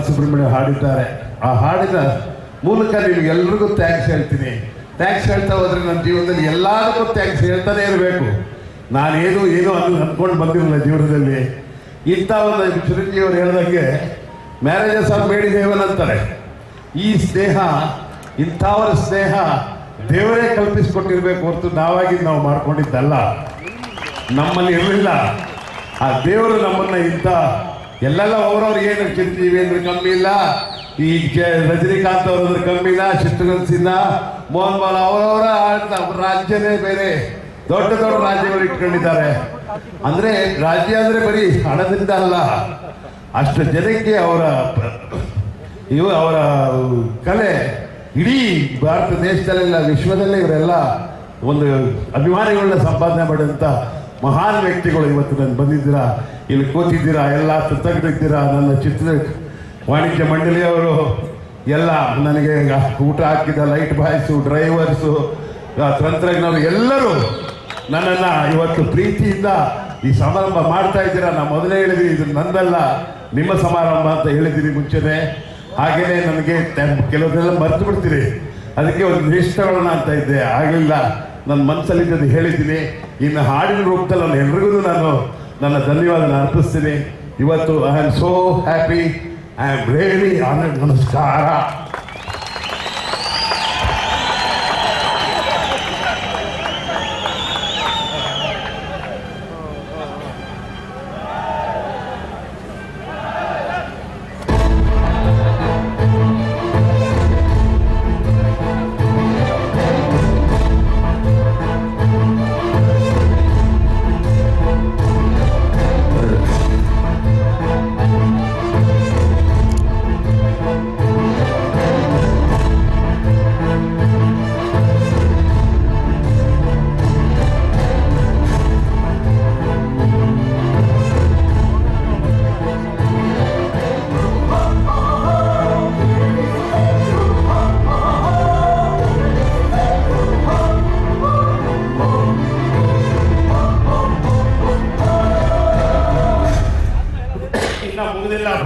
ಸುಬ್ರಹ್ಮಣ್ಯ ಹಾಡಿದ್ದಾರೆ. ಆ ಹಾಡಿನ ಮೂಲಕ ನಿಮಗೆಲ್ರಿಗೂ ಥ್ಯಾಂಕ್ಸ್ ಹೇಳ್ತೀನಿ. ಥ್ಯಾಂಕ್ಸ್ ಹೇಳ್ತಾ ಹೋದ್ರೆ ನನ್ನ ಜೀವನದಲ್ಲಿ ಎಲ್ಲದಕ್ಕೂ ಥ್ಯಾಂಕ್ಸ್ ಹೇಳ್ತಾನೆ ಇರಬೇಕು. ನಾನೇನು ಅಂದ್ಕೊಂಡು ಬಂದಿರಲಿಲ್ಲ ಜೀವನದಲ್ಲಿ. ಇಂಥ ಒಂದು ಚಿರಂಜೀವಿ ಅವರು ಹೇಳಿದಂಗೆ marriages of made in heaven ಅಂತಾರೆ. ಈ ಸ್ನೇಹ, ಇಂಥವರ ಸ್ನೇಹ ದೇವರೇ ಕಲ್ಪಿಸಿಕೊಟ್ಟಿರ್ಬೇಕು ಹೊರತು ನಾವು ಮಾಡ್ಕೊಂಡಿದ್ದಲ್ಲ. ನಮ್ಮಲ್ಲಿ ಇರಲಿಲ್ಲ. ಆ ದೇವರು ನಮ್ಮನ್ನು ಇಂಥ ಎಲ್ಲೆಲ್ಲ ಅವ್ರವ್ರಿಗೆ ಏನು ಚಿರಂಜೀವಿ ಅಂದ್ರೆ ಕಮ್ಮಿ ಇಲ್ಲ, ಈ ರಜನಿಕಾಂತ್ ಅವರದ್ರ ಕಮ್ಮಿ ಇಲ್ಲ, ಶತ್ರುಘ್ನ ಸಿನ್ಹಾ, ಮೋಹನ್ ಬಾಲ್ ಅವರವರ ರಾಜ್ಯನೇ ಬೇರೆ, ದೊಡ್ಡ ದೊಡ್ಡ ರಾಜ್ಯಗಳು ಇಟ್ಕೊಂಡಿದ್ದಾರೆ. ಅಂದರೆ ರಾಜ್ಯ ಅಂದರೆ ಬರೀ ಹಣದಿಂದ ಅಲ್ಲ, ಅಷ್ಟು ಜನಕ್ಕೆ ಅವರ ಕಲೆ ಇಡೀ ಭಾರತ ದೇಶದಲ್ಲೆಲ್ಲ ವಿಶ್ವದಲ್ಲೇ ಇವರೆಲ್ಲ ಒಂದು ಅಭಿಮಾನಿಗಳನ್ನ ಸಂಪಾದನೆ ಮಾಡಿದಂಥ ಮಹಾನ್ ವ್ಯಕ್ತಿಗಳು ಇವತ್ತು ನಾನು ಬಂದಿದ್ದೀರಾ, ಇಲ್ಲಿ ಕೂತಿದ್ದೀರಾ, ಎಲ್ಲ ತಜ್ಞರಿದ್ದೀರಾ. ನನ್ನ ಚಿತ್ರ ವಾಣಿಜ್ಯ ಮಂಡಳಿಯವರು ಎಲ್ಲ ನನಗೆ ಊಟ ಹಾಕಿದ ಲೈಟ್ ಬಾಯ್ಸು, ಡ್ರೈವರ್ಸು, ತಂತ್ರಜ್ಞರು ಎಲ್ಲರೂ ನನ್ನನ್ನು ಇವತ್ತು ಪ್ರೀತಿಯಿಂದ ಈ ಸಮಾರಂಭ ಮಾಡ್ತಾ ಇದ್ದೀರಾ. ನಾನು ಮೊದಲೇ ಹೇಳಿದ್ದೀನಿ, ಇದು ನಂದಲ್ಲ, ನಿಮ್ಮ ಸಮಾರಂಭ ಅಂತ ಹೇಳಿದ್ದೀನಿ ಮುಂಚೆನೇ. ಹಾಗೆಯೇ ನನಗೆ ಕೆಲವನ್ನೆಲ್ಲ ಮರೆತು ಬಿಡ್ತೀರಿ, ಅದಕ್ಕೆ ಒಂದು ಲಿಸ್ಟ್ ತಗೊಳ್ಳೋಣ ಅಂತ ಇದ್ದೆ, ಆಗಲಿಲ್ಲ. ನನ್ನ ಮನಸ್ಸಲ್ಲಿದ್ದದ್ದು ಹೇಳಿದ್ದೀನಿ. ಇನ್ನು ಹಾಡಿನ ರೂಪದಲ್ಲಿ ನಾನು ಎಲ್ರಿಗೂ ನನ್ನ ಧನ್ಯವಾದ ಅರ್ಪಿಸ್ತೀನಿ. ಇವತ್ತು I am so happy, I am really honoured. ನಮಸ್ಕಾರ.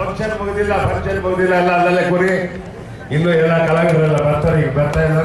ಫಂಕ್ಷನ್ ಮುಗಿದಿಲ್ಲ ಎಲ್ಲ ಅಲ್ಲಲ್ಲೇ ಕೊರಿ. ಇನ್ನೂ ಎಲ್ಲ ಕಲಾವಿದರೆಲ್ಲ ಬರ್ತಾರೆ, ಈಗ ಬರ್ತಾ ಇದ್ದಾರೆ.